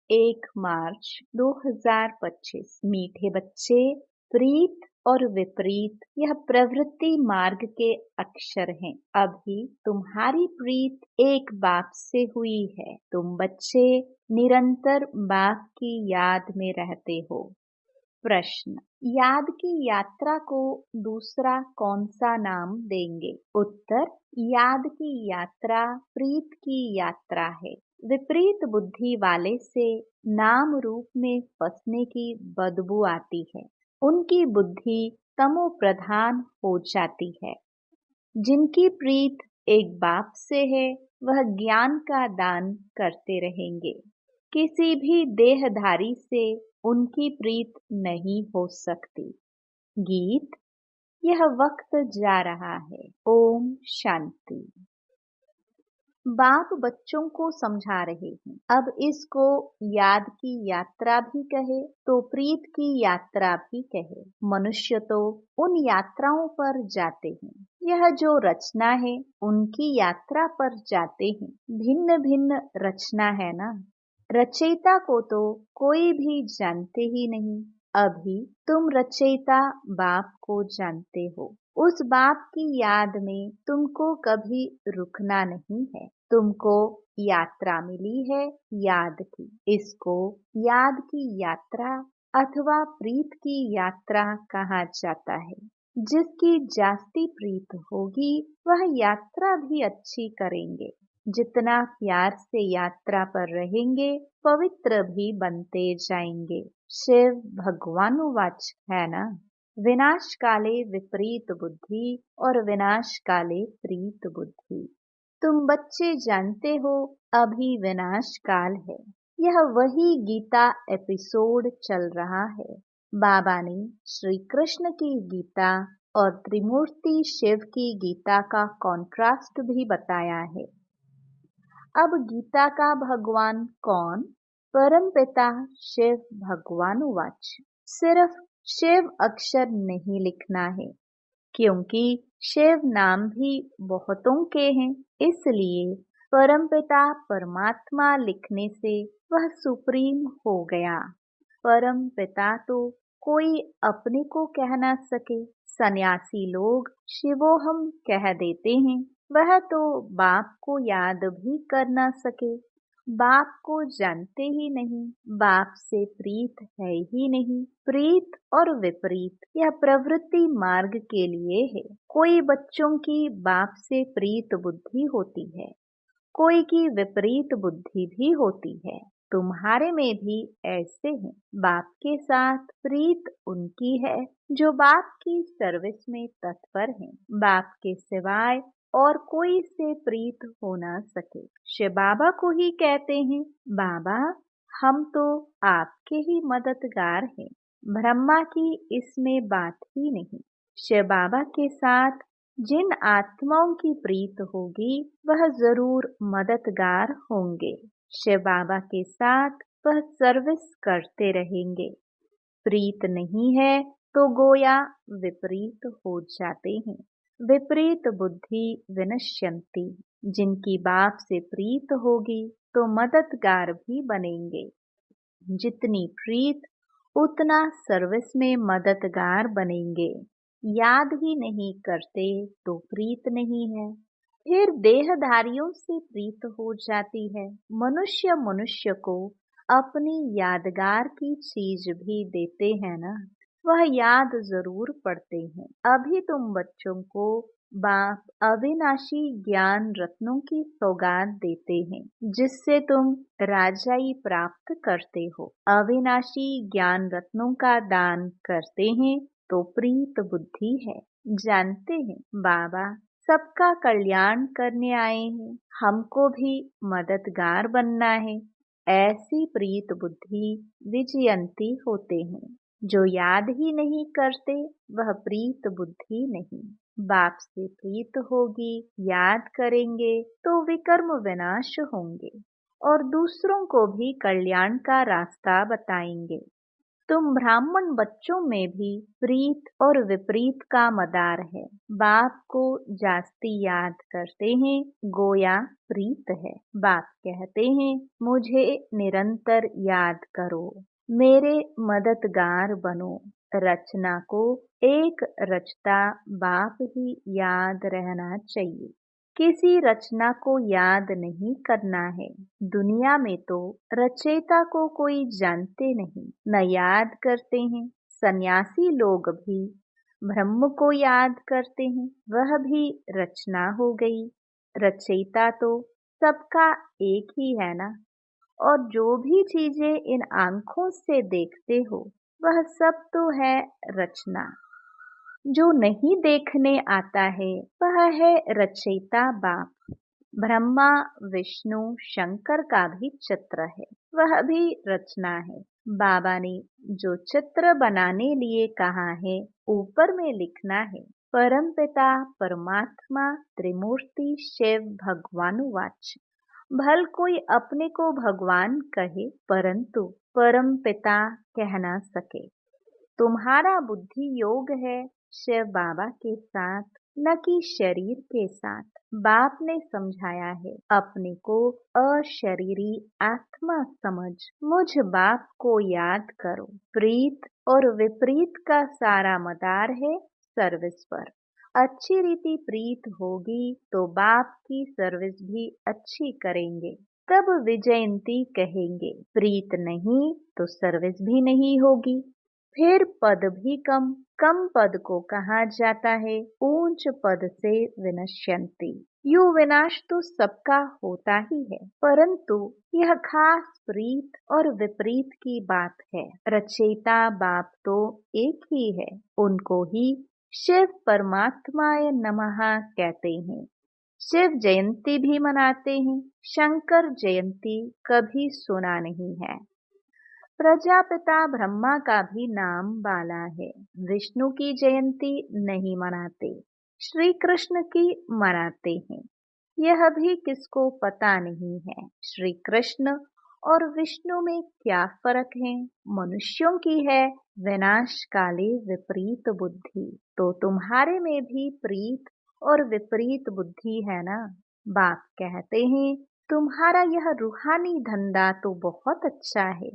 1 मार्च 2025। मीठे बच्चे, प्रीत और विपरीत यह प्रवृत्ति मार्ग के अक्षर हैं। अभी तुम्हारी प्रीत एक बाप से हुई है। तुम बच्चे निरंतर बाप की याद में रहते हो। प्रश्न, याद की यात्रा को दूसरा कौन सा नाम देंगे? उत्तर, याद की यात्रा प्रीत की यात्रा है। विपरीत बुद्धि वाले से नाम रूप में फंसने की बदबू आती है। उनकी बुद्धि तमो प्रधान हो जाती है। जिनकी प्रीत एक बाप से है वह ज्ञान का दान करते रहेंगे। किसी भी देहधारी से उनकी प्रीत नहीं हो सकती। गीत, यह वक्त जा रहा है। ओम शांति। बाप बच्चों को समझा रहे हैं। अब इसको याद की यात्रा भी कहे तो प्रीत की यात्रा भी कहे। मनुष्य तो उन यात्राओं पर जाते हैं। यह जो रचना है उनकी यात्रा पर जाते हैं। भिन्न भिन्न रचना है ना। रचयिता को तो कोई भी जानते ही नहीं। अभी तुम रचयिता बाप को जानते हो। उस बाप की याद में तुमको कभी रुकना नहीं है। तुमको यात्रा मिली है याद की। इसको याद की यात्रा अथवा प्रीत की यात्रा कहा जाता है। जिसकी जास्ती प्रीत होगी वह यात्रा भी अच्छी करेंगे। जितना प्यार से यात्रा पर रहेंगे पवित्र भी बनते जाएंगे। शिव भगवानुवाच है ना। विनाश काले विपरीत बुद्धि और विनाश काले प्रीत बुद्धि। तुम बच्चे जानते हो अभी विनाश काल है। यह वही गीता एपिसोड चल रहा है। बाबा ने श्री कृष्ण की गीता और त्रिमूर्ति शिव की गीता का कॉन्ट्रास्ट भी बताया है। अब गीता का भगवान कौन? परमपिता शिव भगवानुवाच। सिर्फ शिव अक्षर नहीं लिखना है, क्योंकि शिव नाम भी बहुतों के हैं। इसलिए परमपिता परमात्मा लिखने से वह सुप्रीम हो गया। परम पिता तो कोई अपने को कह ना सके। सन्यासी लोग शिवोहम कह देते हैं। वह तो बाप को याद भी कर ना सके। बाप को जानते ही नहीं। बाप से प्रीत है ही नहीं। प्रीत और विपरीत यह प्रवृत्ति मार्ग के लिए है। कोई बच्चों की बाप से प्रीत बुद्धि होती है, कोई की विपरीत बुद्धि भी होती है। तुम्हारे में भी ऐसे हैं। बाप के साथ प्रीत उनकी है जो बाप की सर्विस में तत्पर हैं। बाप के सिवाय और कोई से प्रीत हो ना सके। शिव बाबा को ही कहते हैं, बाबा हम तो आपके ही मददगार हैं। ब्रह्मा की इसमें बात ही नहीं। शिव बाबा के साथ जिन आत्माओं की प्रीत होगी वह जरूर मददगार होंगे। शिव बाबा के साथ वह सर्विस करते रहेंगे। प्रीत नहीं है तो गोया विपरीत हो जाते हैं। विपरीत बुद्धि विनश्यंती। जिनकी बाप से प्रीत होगी तो मददगार भी बनेंगे। जितनी प्रीत उतना सर्विस में मददगार बनेंगे। याद ही नहीं करते तो प्रीत नहीं है। फिर देहधारियों से प्रीत हो जाती है। मनुष्य मनुष्य को अपनी यादगार की चीज भी देते हैं ना। वह याद जरूर पड़ते हैं। अभी तुम बच्चों को बाप अविनाशी ज्ञान रत्नों की सौगात देते हैं, जिससे तुम राजाई प्राप्त करते हो। अविनाशी ज्ञान रत्नों का दान करते हैं तो प्रीत बुद्धि है। जानते हैं बाबा सबका कल्याण करने आए हैं। हमको भी मददगार बनना है। ऐसी प्रीत बुद्धि विजयंती होते हैं। जो याद ही नहीं करते वह प्रीत बुद्धि नहीं। बाप से प्रीत होगी, याद करेंगे तो विकर्म विनाश होंगे और दूसरों को भी कल्याण का रास्ता बताएंगे। तुम ब्राह्मण बच्चों में भी प्रीत और विपरीत का मदार है। बाप को जास्ती याद करते हैं, गोया प्रीत है। बाप कहते हैं मुझे निरंतर याद करो, मेरे मददगार बनो। रचना को एक रचता बाप ही याद रहना चाहिए, किसी रचना को याद नहीं करना है। दुनिया में तो रचयिता को कोई जानते नहीं, न याद करते हैं। सन्यासी लोग भी ब्रह्म को याद करते हैं, वह भी रचना हो गई। रचयिता तो सबका एक ही है ना। और जो भी चीजें इन आंखों से देखते हो, वह सब तो है रचना। जो नहीं देखने आता है वह है रचयिता बाप। ब्रह्मा विष्णु शंकर का भी चित्र है, वह भी रचना है। बाबा ने जो चित्र बनाने लिए कहा है, ऊपर में लिखना है, परमपिता परमात्मा त्रिमूर्ति शिव भगवानुवाच। भल कोई अपने को भगवान कहे, परंतु परमपिता कह ना सके। तुम्हारा बुद्धि योग है शिव बाबा के साथ, न कि शरीर के साथ। बाप ने समझाया है, अपने को अशरीरी आत्मा समझ मुझ बाप को याद करो। प्रीत और विपरीत का सारा मदार है सर्विस पर। अच्छी रीति प्रीत होगी तो बाप की सर्विस भी अच्छी करेंगे, तब विजयंती कहेंगे। प्रीत नहीं तो सर्विस भी नहीं होगी, फिर पद भी कम। कम पद को कहा जाता है ऊंच पद से विनश्यंती। यू विनाश तो सबका होता ही है, परंतु यह खास प्रीत और विपरीत की बात है। रचयिता बाप तो एक ही है, उनको ही शिव परमात्माय नमः कहते हैं। शिव जयंती भी मनाते हैं, शंकर जयंती कभी सुना नहीं है। प्रजापिता ब्रह्मा का भी नाम बाला है। विष्णु की जयंती नहीं मनाते, श्री कृष्ण की मनाते हैं। यह भी किसको पता नहीं है, श्री कृष्ण और विष्णु में क्या फर्क है। मनुष्यों की है विनाश काले विपरीत बुद्धि, तो तुम्हारे में भी प्रीत और विपरीत बुद्धि है ना। बाप कहते हैं तुम्हारा यह रूहानी धंधा तो बहुत अच्छा है,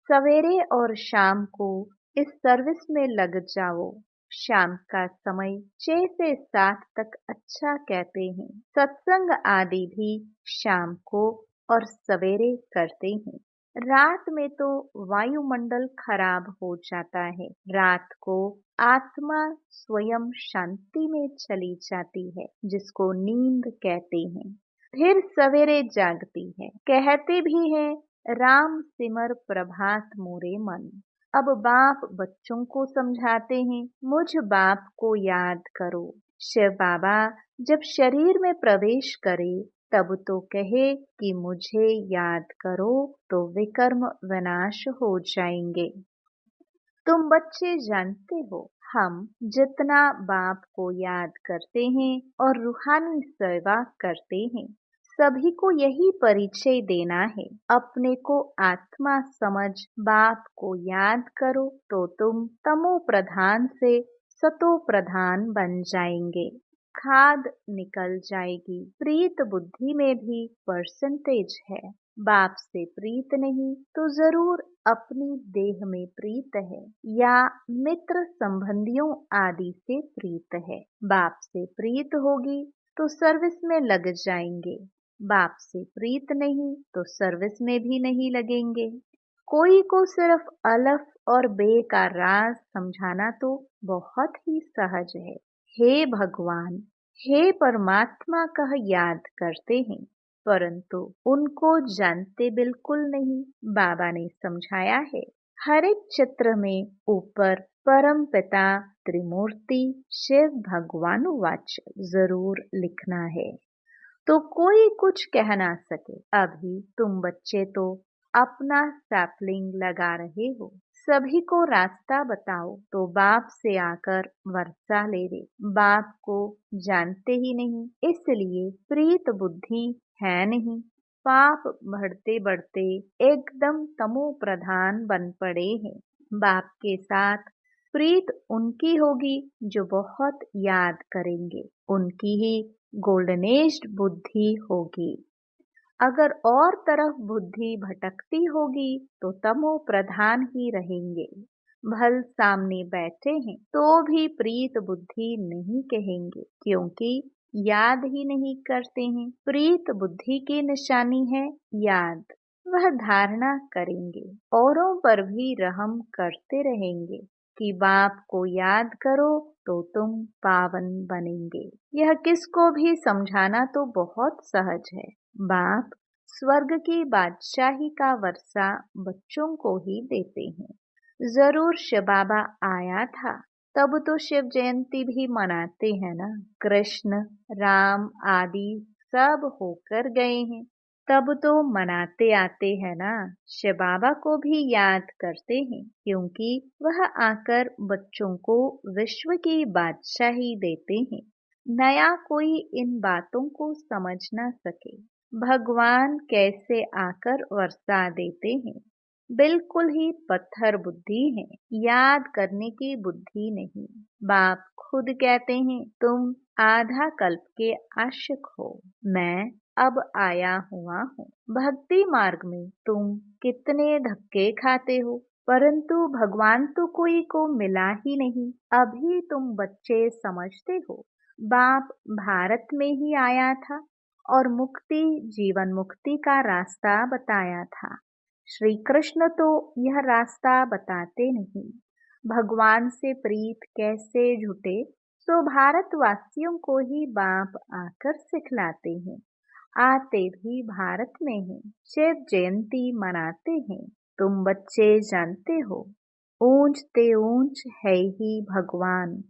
सवेरे और शाम को इस सर्विस में लग जाओ। शाम का समय 6 से 7 तक अच्छा कहते हैं। सत्संग आदि भी शाम को और सवेरे करते हैं। रात में तो वायुमंडल खराब हो जाता है। रात को आत्मा स्वयं शांति में चली जाती है, जिसको नींद कहते हैं। फिर सवेरे जागती है। कहते भी हैं राम सिमर प्रभात मोरे मन। अब बाप बच्चों को समझाते हैं, मुझ बाप को याद करो। शिव बाबा जब शरीर में प्रवेश करे तब तो कहे कि मुझे याद करो, तो विकर्म विनाश हो जाएंगे। तुम बच्चे जानते हो, हम जितना बाप को याद करते हैं और रूहानी सेवा करते हैं, सभी को यही परिचय देना है। अपने को आत्मा समझ बाप को याद करो तो तुम तमो प्रधान से सतो प्रधान बन जाएंगे। खाद निकल जाएगी। प्रीत बुद्धि में भी परसेंटेज है। बाप से प्रीत नहीं तो जरूर अपनी देह में प्रीत है, या मित्र संबंधियों आदि से प्रीत है। बाप से प्रीत होगी तो सर्विस में लग जाएंगे। बाप से प्रीत नहीं तो सर्विस में भी नहीं लगेंगे। कोई को सिर्फ अलफ और बे का राज समझाना तो बहुत ही सहज है। हे भगवान, हे परमात्मा कह याद करते हैं, परंतु उनको जानते बिल्कुल नहीं। बाबा ने समझाया है, हर एक चित्र में ऊपर परम पिता त्रिमूर्ति शिव भगवानुवाच जरूर लिखना है, तो कोई कुछ कह ना सके। अभी तुम बच्चे तो अपना सैपलिंग लगा रहे हो, सभी को रास्ता बताओ तो बाप से आकर वर्षा ले रे। बाप को जानते ही नहीं, इसलिए प्रीत बुद्धि है नहीं। पाप बढ़ते बढ़ते एकदम तमो प्रधान बन पड़े हैं। बाप के साथ प्रीत उनकी होगी जो बहुत याद करेंगे, उनकी ही गोल्डनेस्ट बुद्धि होगी। अगर और तरफ बुद्धि भटकती होगी तो तमो प्रधान ही रहेंगे। भल सामने बैठे हैं तो भी प्रीत बुद्धि नहीं कहेंगे, क्योंकि याद ही नहीं करते हैं। प्रीत बुद्धि की निशानी है याद। वह धारणा करेंगे, औरों पर भी रहम करते रहेंगे कि बाप को याद करो तो तुम पावन बनेंगे। यह किसको भी समझाना तो बहुत सहज है। बाप स्वर्ग की बादशाही का वर्षा बच्चों को ही देते हैं। जरूर शिव बाबा आया था, तब तो शिव जयंती भी मनाते हैं ना। कृष्ण, राम आदि सब होकर गए हैं, तब तो मनाते आते हैं ना। शिव बाबा को भी याद करते हैं, क्योंकि वह आकर बच्चों को विश्व की बादशाही देते हैं। नया कोई इन बातों को समझ ना सके। भगवान कैसे आकर वर्षा देते हैं। बिल्कुल ही पत्थर बुद्धि है, याद करने की बुद्धि नहीं। बाप खुद कहते हैं तुम आधा कल्प के आशिक हो, मैं अब आया हुआ हूँ। भक्ति मार्ग में तुम कितने धक्के खाते हो, परंतु भगवान तो कोई को मिला ही नहीं। अभी तुम बच्चे समझते हो। बाप भारत में ही आया था और मुक्ति, जीवन मुक्ति का रास्ता बताया था। श्री कृष्ण तो यह रास्ता बताते नहीं। भगवान से प्रीत कैसे जुटे सो भारतवासियों को ही बाप आकर सिखलाते हैं। आते भी भारत में हैं, शिव जयंती मनाते हैं। तुम बच्चे जानते हो, ऊंच ते ऊंच है ही भगवान,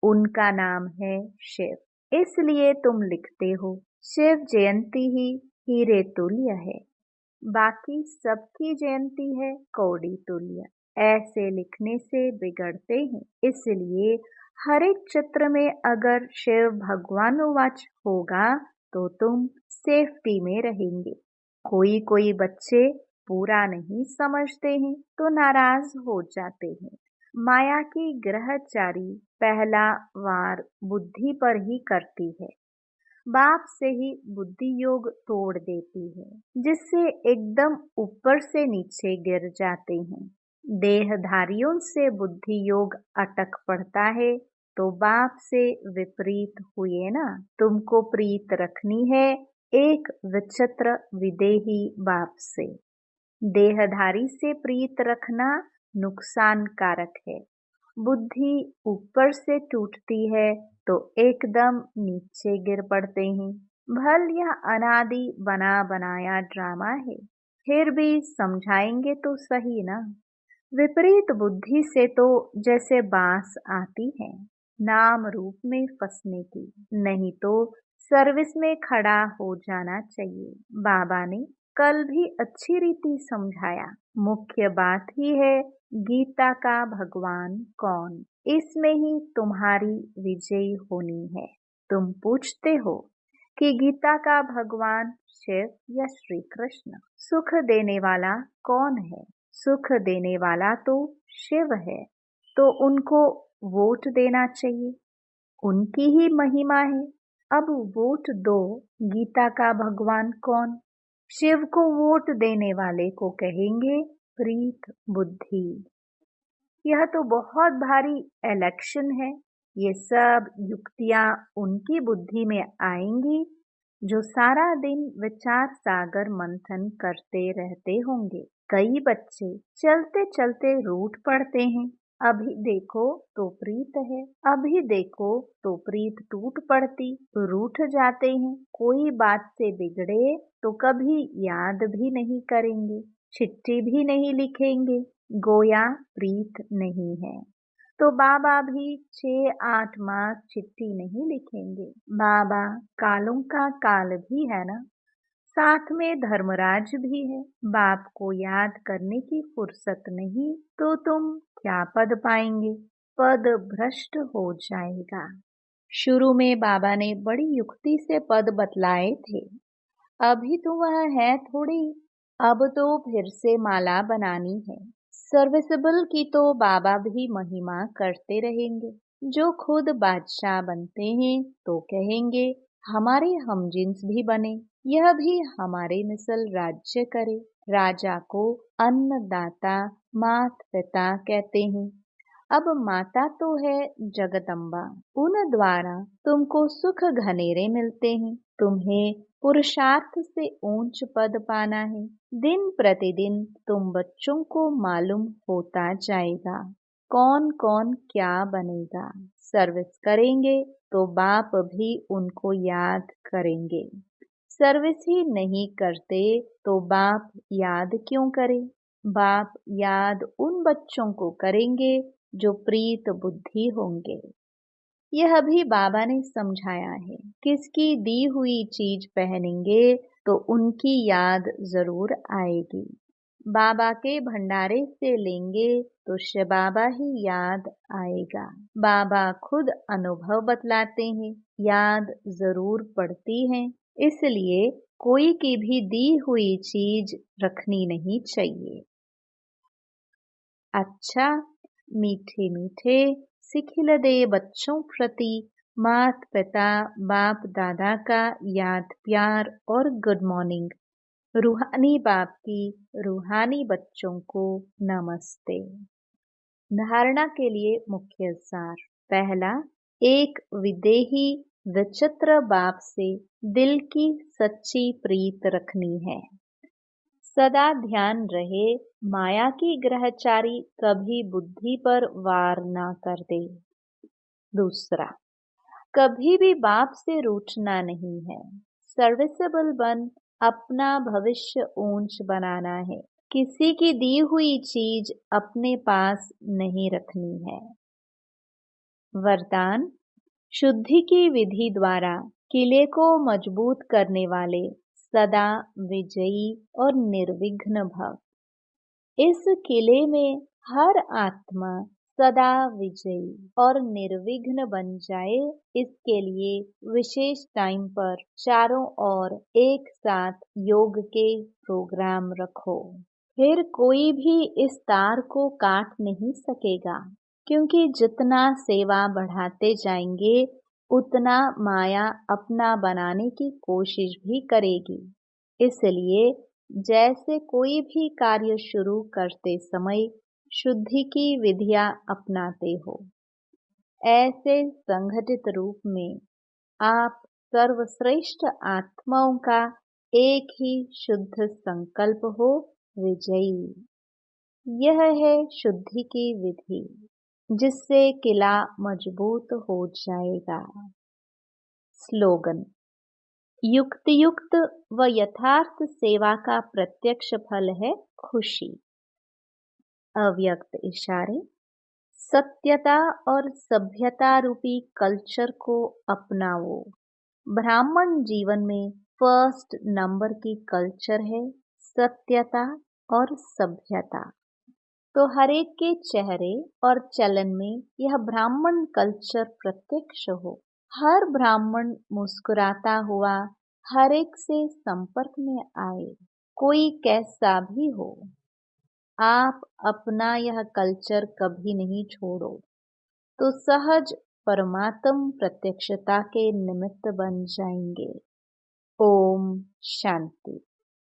उनका नाम है शिव। इसलिए तुम लिखते हो शिव जयंती ही हीरे तुल्य है, बाकी सबकी जयंती है कौड़ी तुल्य। ऐसे लिखने से बिगड़ते हैं। इसलिए हर एक चित्र में अगर शिव भगवानुवाच होगा तो तुम सेफ्टी में रहेंगे। कोई कोई बच्चे पूरा नहीं समझते हैं तो नाराज हो जाते हैं। माया की ग्रहचारी पहला वार बुद्धि पर ही करती है, बाप से ही बुद्धि योग तोड़ देती है, जिससे एकदम ऊपर से नीचे गिर जाते हैं। देहधारियों से बुद्धि योग अटक पड़ता है तो बाप से विपरीत हुए ना। तुमको प्रीत रखनी है एक विचित्र विदेही बाप से। देहधारी से प्रीत रखना नुकसान कारक है। बुद्धि ऊपर से टूटती है तो एकदम नीचे गिर पड़ते हैं। भल यह अनादि बना बनाया ड्रामा है, फिर भी समझाएंगे तो सही ना। विपरीत बुद्धि से तो जैसे बांस आती है नाम रूप में फंसने की, नहीं तो सर्विस में खड़ा हो जाना चाहिए। बाबा ने कल भी अच्छी रीति समझाया। मुख्य बात ही है गीता का भगवान कौन, इसमें ही तुम्हारी विजयी होनी है। तुम पूछते हो कि गीता का भगवान शिव या श्री कृष्ण, सुख देने वाला कौन है? सुख देने वाला तो शिव है, तो उनको वोट देना चाहिए, उनकी ही महिमा है। अब वोट दो, गीता का भगवान कौन? शिव को वोट देने वाले को कहेंगे प्रीत बुद्धि। यह तो बहुत भारी इलेक्शन है। ये सब युक्तियां उनकी बुद्धि में आएंगी जो सारा दिन विचार सागर मंथन करते रहते होंगे। कई बच्चे चलते चलते रूठ पड़ते हैं। अभी देखो तो प्रीत है, अभी देखो तो प्रीत टूट पड़ती, रूठ जाते हैं। कोई बात से बिगड़े तो कभी याद भी नहीं करेंगे, चिट्ठी भी नहीं लिखेंगे, गोया प्रीत नहीं है। तो बाबा भी 6-8 मास चिट्ठी नहीं लिखेंगे। बाबा कालों का काल भी है ना, साथ में धर्मराज भी है। बाप को याद करने की फुर्सत नहीं तो तुम क्या पद पाएंगे? पद भ्रष्ट हो जाएगा। शुरू में बाबा ने बड़ी युक्ति से पद बतलाए थे, अभी तो वह है थोड़ी। अब तो फिर से माला बनानी है, सर्विसेबल की तो बाबा भी महिमा करते रहेंगे। जो खुद बादशाह बनते हैं तो कहेंगे हमारे हमजिन्स भी बने, यह भी हमारे मिसल राज्य करे। राजा को अन्नदाता मात पिता कहते हैं। अब माता तो है जगदम्बा, उन द्वारा तुमको सुख घनेरे मिलते हैं। तुम्हें पुरुषार्थ से ऊंच पद पाना है। दिन प्रतिदिन तुम बच्चों को मालूम होता जाएगा कौन कौन क्या बनेगा। सर्विस करेंगे तो बाप भी उनको याद करेंगे। सर्विस ही नहीं करते तो बाप याद क्यों करे। बाप याद उन बच्चों को करेंगे जो प्रीत बुद्धि होंगे। यह भी बाबा ने समझाया है। किसकी दी हुई चीज पहनेंगे तो उनकी याद जरूर आएगी। बाबा के भंडारे से लेंगे तो शिव बाबा ही याद आएगा। बाबा खुद अनुभव बतलाते हैं, याद जरूर पड़ती है। इसलिए कोई की भी दी हुई चीज रखनी नहीं चाहिए। अच्छा, मीठे मीठे सिखिल दे बच्चों प्रति मात पिता बाप दादा का याद प्यार और गुड मॉर्निंग। रूहानी बाप की रूहानी बच्चों को नमस्ते। धारणा के लिए मुख्य सार। पहला, एक विदेही विचित्र बाप से दिल की सच्ची प्रीत रखनी है। सदा ध्यान रहे माया की ग्रहचारी कभी बुद्धि पर वार ना कर दे। दूसरा, कभी भी बाप से रूठना नहीं है। सर्विसेबल बन अपना भविष्य ऊंच बनाना है। किसी की दी हुई चीज अपने पास नहीं रखनी है। वरदान, शुद्धि की विधि द्वारा किले को मजबूत करने वाले सदा विजयी और निर्विघ्न भव। इस किले में हर आत्मा सदा विजयी और निर्विघ्न बन जाए, इसके लिए विशेष टाइम पर चारों ओर एक साथ योग के प्रोग्राम रखो। फिर कोई भी इस तार को काट नहीं सकेगा, क्योंकि जितना सेवा बढ़ाते जाएंगे उतना माया अपना बनाने की कोशिश भी करेगी। इसलिए जैसे कोई भी कार्य शुरू करते समय शुद्धि की विधियां अपनाते हो, ऐसे संगठित रूप में आप सर्वश्रेष्ठ आत्माओं का एक ही शुद्ध संकल्प हो, विजयी। यह है शुद्धि की विधि, जिससे किला मजबूत हो जाएगा। स्लोगन, युक्त युक्त व यथार्थ सेवा का प्रत्यक्ष फल है खुशी। अव्यक्त इशारे, सत्यता और सभ्यता रूपी कल्चर को अपनाओ। ब्राह्मण जीवन में फर्स्ट नंबर की कल्चर है सत्यता और सभ्यता। तो हर एक के चेहरे और चलन में यह ब्राह्मण कल्चर प्रत्यक्ष हो। हर ब्राह्मण मुस्कुराता हुआ हर एक से संपर्क में आए, कोई कैसा भी हो। आप अपना यह कल्चर कभी नहीं छोड़ो तो सहज परमात्म प्रत्यक्षता के निमित्त बन जाएंगे। ओम शांति।